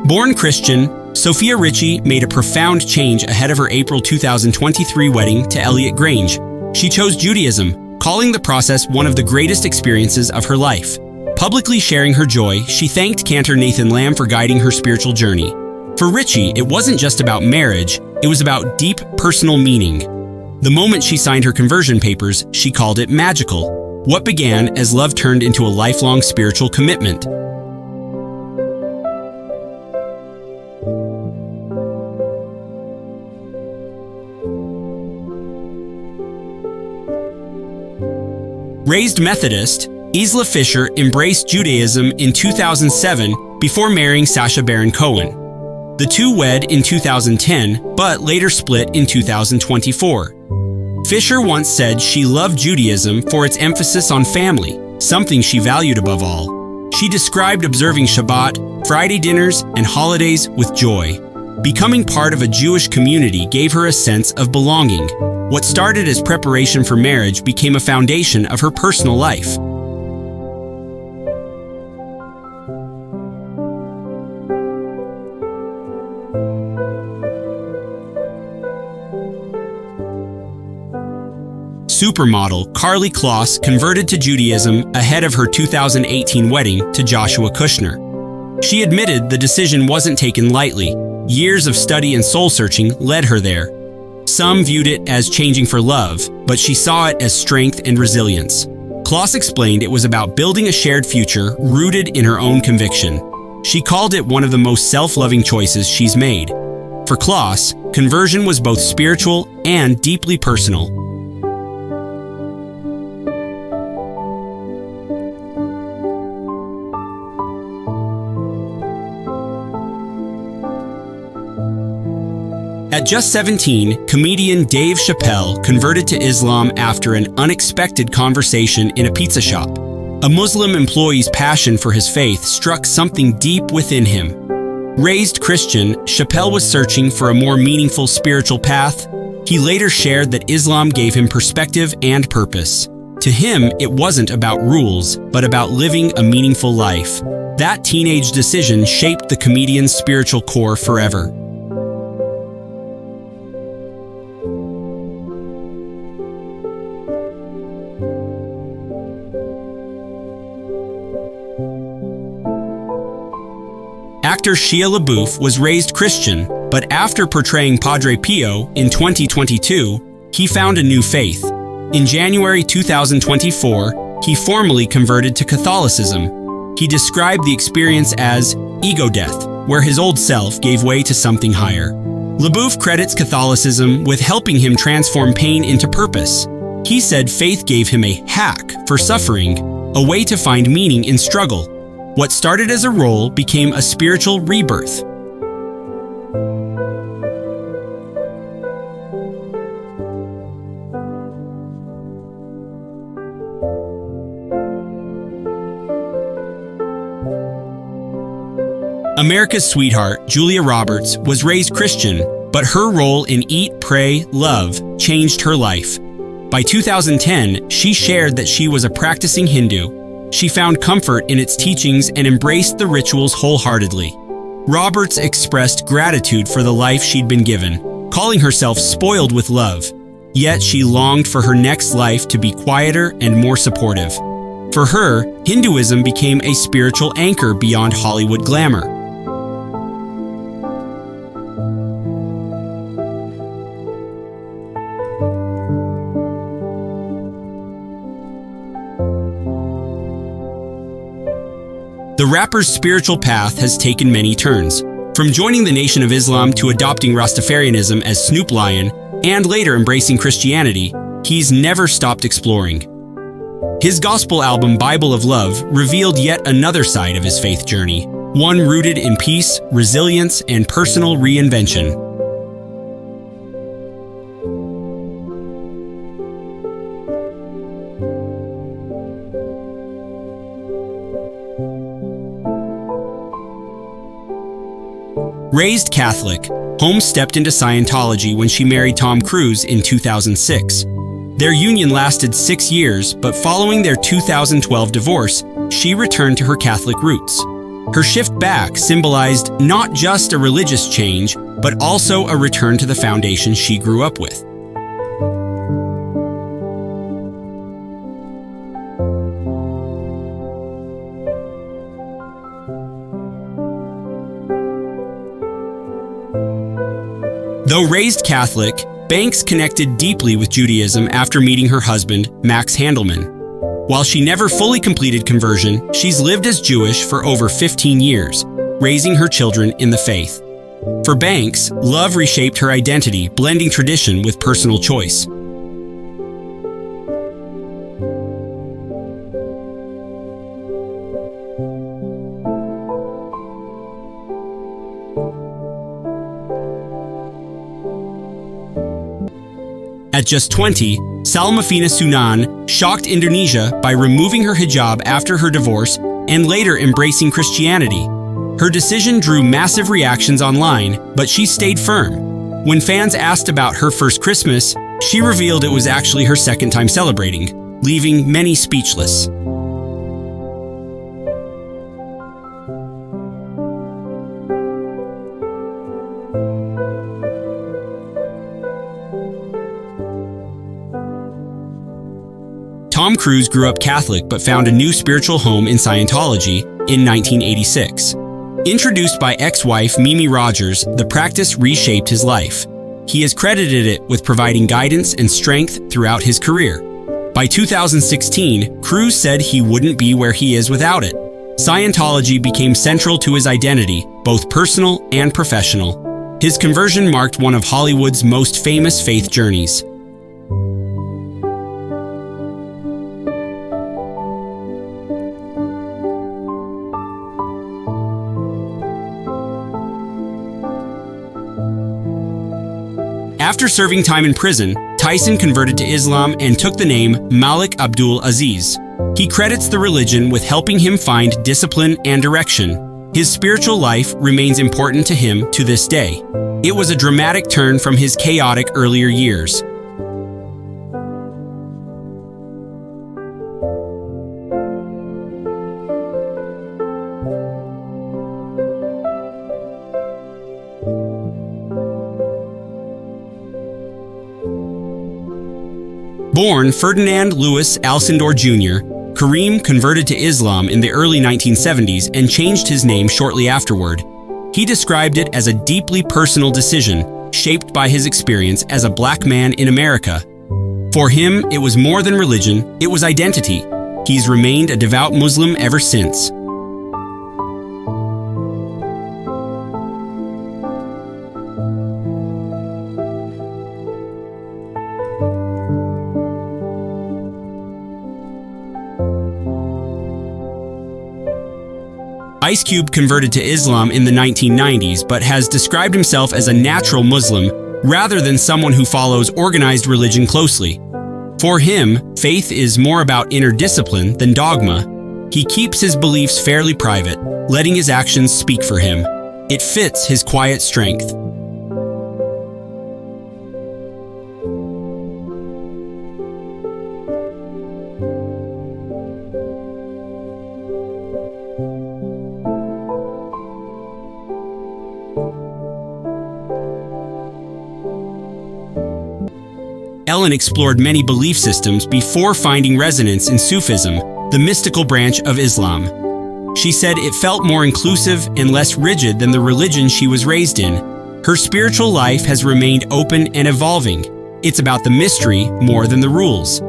Born Christian, Sophia Richie made a profound change ahead of her April 2023 wedding to Elliot Grange. She chose Judaism, calling the process one of the greatest experiences of her life. Publicly sharing her joy, she thanked Cantor Nathan Lamb for guiding her spiritual journey. For Richie, it wasn't just about marriage, it was about deep personal meaning. The moment she signed her conversion papers, she called it magical. What began as love turned into a lifelong spiritual commitment. Raised Methodist, Isla Fisher embraced Judaism in 2007 before marrying Sacha Baron Cohen. The two wed in 2010, but later split in 2024. Fisher once said she loved Judaism for its emphasis on family, something she valued above all. She described observing Shabbat, Friday dinners, and holidays with joy. Becoming part of a Jewish community gave her a sense of belonging. What started as preparation for marriage became a foundation of her personal life. Supermodel Karlie Kloss converted to Judaism ahead of her 2018 wedding to Joshua Kushner. She admitted the decision wasn't taken lightly. Years of study and soul-searching led her there. Some viewed it as changing for love, but she saw it as strength and resilience. Kloss explained it was about building a shared future rooted in her own conviction. She called it one of the most self-loving choices she's made. For Kloss, conversion was both spiritual and deeply personal. At just 17, comedian Dave Chappelle converted to Islam after an unexpected conversation in a pizza shop. A Muslim employee's passion for his faith struck something deep within him. Raised Christian, Chappelle was searching for a more meaningful spiritual path. He later shared that Islam gave him perspective and purpose. To him, it wasn't about rules, but about living a meaningful life. That teenage decision shaped the comedian's spiritual core forever. Actor Shia LaBeouf was raised Christian, but after portraying Padre Pio in 2022, he found a new faith. In January 2024, he formally converted to Catholicism. He described the experience as ego death, where his old self gave way to something higher. LaBeouf credits Catholicism with helping him transform pain into purpose. He said faith gave him a hack for suffering, a way to find meaning in struggle. What started as a role became a spiritual rebirth. America's sweetheart, Julia Roberts, was raised Christian, but her role in Eat, Pray, Love changed her life. By 2010, she shared that she was a practicing Hindu. She found comfort in its teachings and embraced the rituals wholeheartedly. Roberts expressed gratitude for the life she'd been given, calling herself spoiled with love. Yet she longed for her next life to be quieter and more supportive. For her, Hinduism became a spiritual anchor beyond Hollywood glamour. The rapper's spiritual path has taken many turns, from joining the Nation of Islam to adopting Rastafarianism as Snoop Lion, and later embracing Christianity. He's never stopped exploring. His gospel album Bible of Love revealed yet another side of his faith journey, one rooted in peace, resilience, and personal reinvention. Raised Catholic, Holmes stepped into Scientology when she married Tom Cruise in 2006. Their union lasted 6 years, but following their 2012 divorce, she returned to her Catholic roots. Her shift back symbolized not just a religious change, but also a return to the foundation she grew up with. Though raised Catholic, Banks connected deeply with Judaism after meeting her husband, Max Handelman. While she never fully completed conversion, she's lived as Jewish for over 15 years, raising her children in the faith. For Banks, love reshaped her identity, blending tradition with personal choice. At just 20, Salmafina Sunan shocked Indonesia by removing her hijab after her divorce and later embracing Christianity. Her decision drew massive reactions online, but she stayed firm. When fans asked about her first Christmas, she revealed it was actually her second time celebrating, leaving many speechless. Tom Cruise grew up Catholic but found a new spiritual home in Scientology in 1986. Introduced by ex-wife Mimi Rogers, the practice reshaped his life. He has credited it with providing guidance and strength throughout his career. By 2016, Cruise said he wouldn't be where he is without it. Scientology became central to his identity, both personal and professional. His conversion marked one of Hollywood's most famous faith journeys. After serving time in prison, Tyson converted to Islam and took the name Malik Abdul Aziz. He credits the religion with helping him find discipline and direction. His spiritual life remains important to him to this day. It was a dramatic turn from his chaotic earlier years. Born Ferdinand Louis Alcindor Jr., Kareem converted to Islam in the early 1970s and changed his name shortly afterward. He described it as a deeply personal decision, shaped by his experience as a black man in America. For him, it was more than religion, it was identity. He's remained a devout Muslim ever since. Ice Cube converted to Islam in the 1990s, but has described himself as a natural Muslim rather than someone who follows organized religion closely. For him, faith is more about inner discipline than dogma. He keeps his beliefs fairly private, letting his actions speak for him. It fits his quiet strength. Ellen explored many belief systems before finding resonance in Sufism, the mystical branch of Islam. She said it felt more inclusive and less rigid than the religion she was raised in. Her spiritual life has remained open and evolving. It's about the mystery more than the rules.